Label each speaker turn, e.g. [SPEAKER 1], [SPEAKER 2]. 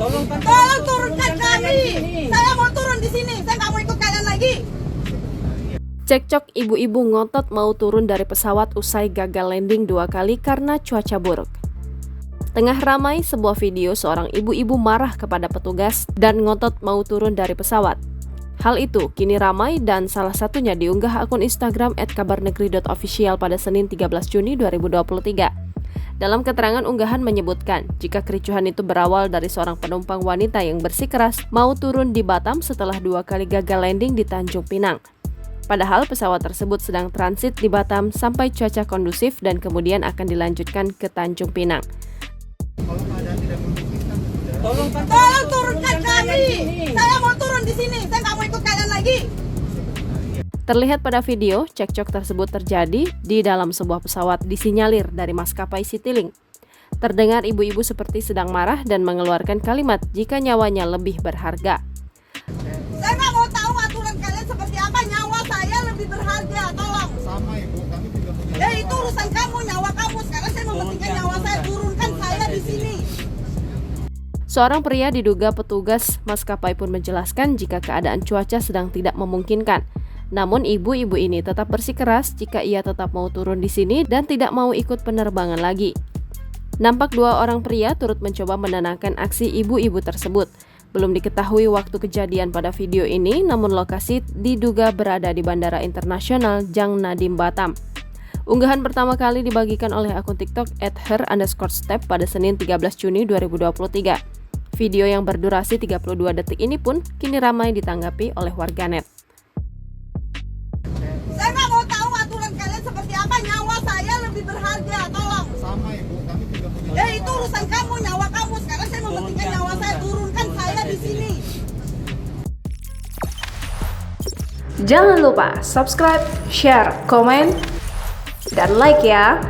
[SPEAKER 1] Tolong turunkan kami. Saya mau turun di sini. Saya nggak mau ikut kalian lagi.
[SPEAKER 2] Cekcok ibu-ibu ngotot mau turun dari pesawat usai gagal landing 2 kali karena cuaca buruk. Tengah ramai sebuah video seorang ibu-ibu marah kepada petugas dan ngotot mau turun dari pesawat. Hal itu kini ramai dan salah satunya diunggah akun Instagram @kabarnegeri.official pada Senin 13 Juni 2023. Dalam keterangan unggahan menyebutkan jika kericuhan itu berawal dari seorang penumpang wanita yang bersikeras mau turun di Batam setelah 2 kali gagal landing di Tanjung Pinang. Padahal pesawat tersebut sedang transit di Batam sampai cuaca kondusif dan kemudian akan dilanjutkan ke Tanjung Pinang.
[SPEAKER 1] Tolong turunkan kami. Saya mau turun di sini. Saya nggak mau ikut kalian lagi.
[SPEAKER 2] Terlihat pada video, cekcok tersebut terjadi di dalam sebuah pesawat disinyalir dari maskapai Citylink. Terdengar ibu-ibu seperti sedang marah dan mengeluarkan kalimat jika nyawanya lebih berharga.
[SPEAKER 1] Saya nggak mau tahu aturan kalian seperti apa. Nyawa saya lebih berharga. Tolong.
[SPEAKER 3] Sama ibu, kami juga punya.
[SPEAKER 1] Ya itu urusan kamu, nyawa kamu. Sekarang saya mementingkan nyawa saya. Turunkan saya di sini.
[SPEAKER 2] Seorang pria diduga petugas maskapai pun menjelaskan jika keadaan cuaca sedang tidak memungkinkan. Namun ibu-ibu ini tetap bersikeras jika ia tetap mau turun di sini dan tidak mau ikut penerbangan lagi. Nampak 2 orang pria turut mencoba menenangkan aksi ibu-ibu tersebut. Belum diketahui waktu kejadian pada video ini, namun lokasi diduga berada di Bandara Internasional Jang Nadiem Batam. Unggahan pertama kali dibagikan oleh akun TikTok @her_step pada Senin 13 Juni 2023. Video yang berdurasi 32 detik ini pun kini ramai ditanggapi oleh warganet.
[SPEAKER 1] Saya nggak mau tahu aturan kalian seperti apa. Nyawa saya lebih berharga. Tolong.
[SPEAKER 3] Sama ibu, kami juga punya.
[SPEAKER 1] Ya itu urusan kamu, nyawa kamu. Sekarang saya mementingkan nyawa saya. Turunkan saya di sini.
[SPEAKER 4] Jangan lupa subscribe, share, komen, dan like ya.